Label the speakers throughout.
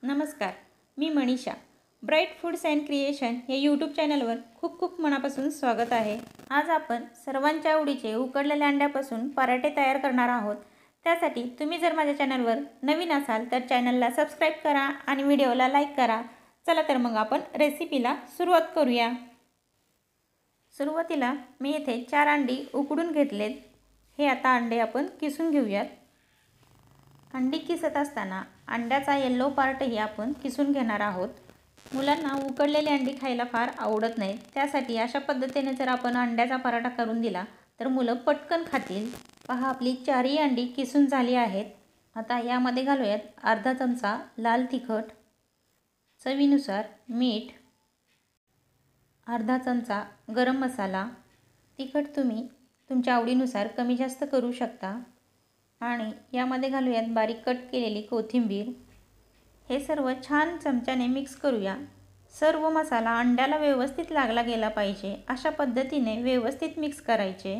Speaker 1: नमस्कार, मी Manisha. Bright foods and creation या यूट्यूब चॅनलवर खूप खूप मनापासून स्वागत आहे. आज आपण सर्वांच्या आवडीचे उकडलेल्या अंड्यापासून पराठे तयार करणार आहोत. त्यासाठी तुम्ही जर माझ्या चॅनलवर नवीन असाल तर चॅनलला सबस्क्राईब करा आणि व्हिडिओला लाईक करा. चला तर मग आपण रेसिपीला सुरुवात करूया. सुरुवातीला मी इथे 4 अंडी उकडून घेतलेत. हे आता अंडे आपण किसून घेऊयात. अंडी किसत असताना अंड्याचा येलो पार्टही आपण किसून घेणार आहोत. मुलांना उकडलेली अंडी खायला फार आवडत नाही. त्यासाठी अशा पद्धतीने जर आपण अंड्याचा पराठा करून दिला तर मुलं पटकन खातील. पहा, आपली 4ही अंडी किसून झाली आहेत. आता यामध्ये घालूयात अर्धा चमचा लाल तिखट, चवीनुसार मीठ, अर्धा चमचा गरम मसाला. तिखट तुम्ही तुमच्या आवडीनुसार कमी जास्त करू शकता. आणि यामध्ये घालूयात बारीक कट केलेली कोथिंबीर. हे सर्व छान चमच्याने मिक्स करूया. सर्व मसाला अंड्याला व्यवस्थित लागला गेला पाहिजे. अशा पद्धतीने व्यवस्थित मिक्स करायचे.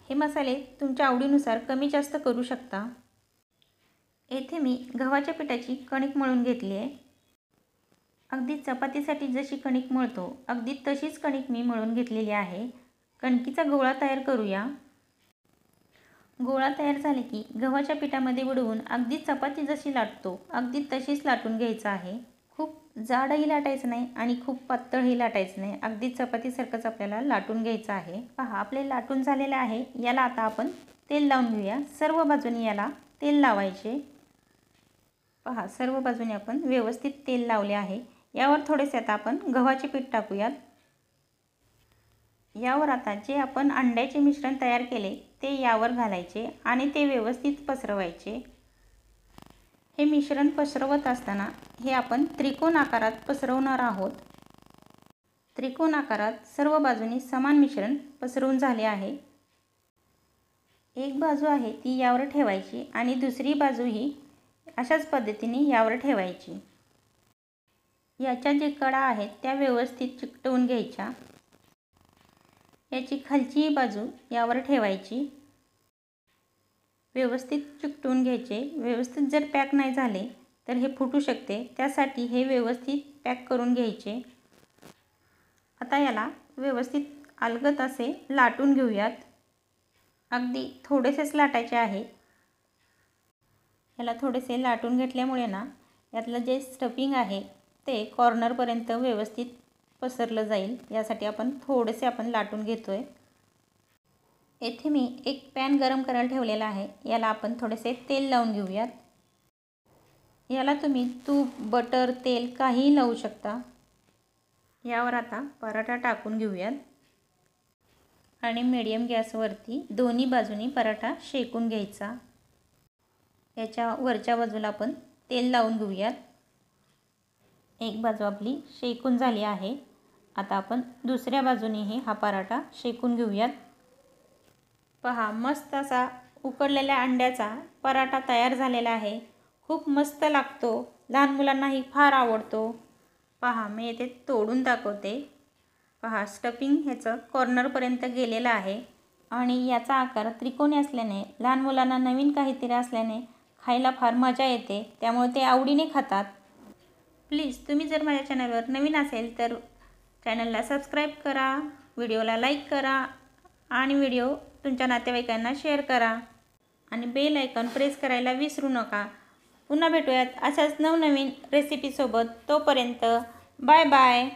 Speaker 1: हे मसाले तुमच्या आवडीनुसार कमी जास्त करू शकता. येथे मी गव्हाच्या पिठाची कणिक मळून घेतली आहे. अगदी चपातीसाठी जशी कणिक मळतो अगदी तशीच कणिक मी मळून घेतलेली आहे. कणकीचा गोळा तयार करूया. गोळा तयार झाले की गव्हाच्या पिठामध्ये बुडवून अगदी चपाती जशी लाटतो अगदी तशीच लाटून घ्यायचं आहे. खूप जाडही लाटायचं नाही आणि खूप पातळही लाटायचं नाही. अगदी चपातीसारखंच आपल्याला लाटून घ्यायचं आहे. पहा, आपले लाटून झालेले आहे. याला आता आपण तेल लावून घेऊया. सर्व बाजूनी याला तेल लावायचे. पहा, सर्व बाजूने आपण व्यवस्थित तेल लावले आहे. यावर थोडेसे आता आपण गव्हाचे पीठ टाकूयात. यावर आता जे आपण अंड्याचे मिश्रण तयार केले ते यावर घालायचे आणि ते व्यवस्थित पसरवायचे. हे मिश्रण पसरवत असताना हे आपण त्रिकोण आकारात पसरवणार आहोत. त्रिकोण आकारात सर्व बाजूनी समान मिश्रण पसरवून झाले आहे. एक बाजू आहे ती यावर ठेवायची आणि दुसरी बाजूही अशाच पद्धतीने यावर ठेवायची. याच्या जे कडा आहेत त्या व्यवस्थित चिकटवून घ्यायच्या. याची खालची बाजू यावर ठेवायची. व्यवस्थित चिकटवून घ्यायचे. व्यवस्थित जर पॅक नाही झाले तर हे फुटू शकते. त्यासाठी हे व्यवस्थित पॅक करून घ्यायचे. आता याला व्यवस्थित अलगद असे लाटून घेऊयात. अगदी थोडेसेच लाटायचे आहे. याला थोडेसे लाटून घेतल्यामुळे ना यातलं जे स्टफिंग आहे ते कॉर्नरपर्यंत व्यवस्थित पसरलं जाईल. यासाठी आपण थोडेसे लाटून घेतोय. येथे मी एक पॅन गरम करायला ठेवलेला आहे. याला आपण थोडेसे तेल लावून घेऊयात. याला तुम्ही तूप, बटर, तेल काहीही लावू शकता. यावर आता पराठा टाकून घेऊयात आणि मीडियम गॅसवरती दोन्ही बाजूनी पराठा शेकून घ्यायचा. याच्या वरच्या बाजूला आपण तेल लावून घेऊयात. एक बाजू आपली शेकून झाली आहे. आता आपण दुसऱ्या बाजूनेही हा पराठा शेकून घेऊयात. पहा, मस्त असा उकडलेल्या अंड्याचा पराठा तयार झालेला आहे. खूप मस्त लागतो. लहान मुलांनाही फार आवडतो. पहा, मी येथे तोडून दाखवते. पहा, स्टफिंग ह्याचं कॉर्नरपर्यंत गेलेलं आहे आणि याचा आकार त्रिकोणी असल्याने लहान मुलांना नवीन काहीतरी असल्याने खायला फार मजा येते. त्यामुळे ते आवडीने खातात. प्लीज तुम्ही जर माझ्या चॅनलवर नवीन असेल तर चॅनलला सबस्क्राईब करा, व्हिडिओला लाईक करा आणि व्हिडिओ तुमच्या नातेवाईकांना शेअर करा आणि बेल आयकॉन प्रेस करायला विसरू नका. पुन्हा भेटूयात अशाच नवनवीन रेसिपीसोबत. तोपर्यंत बाय बाय.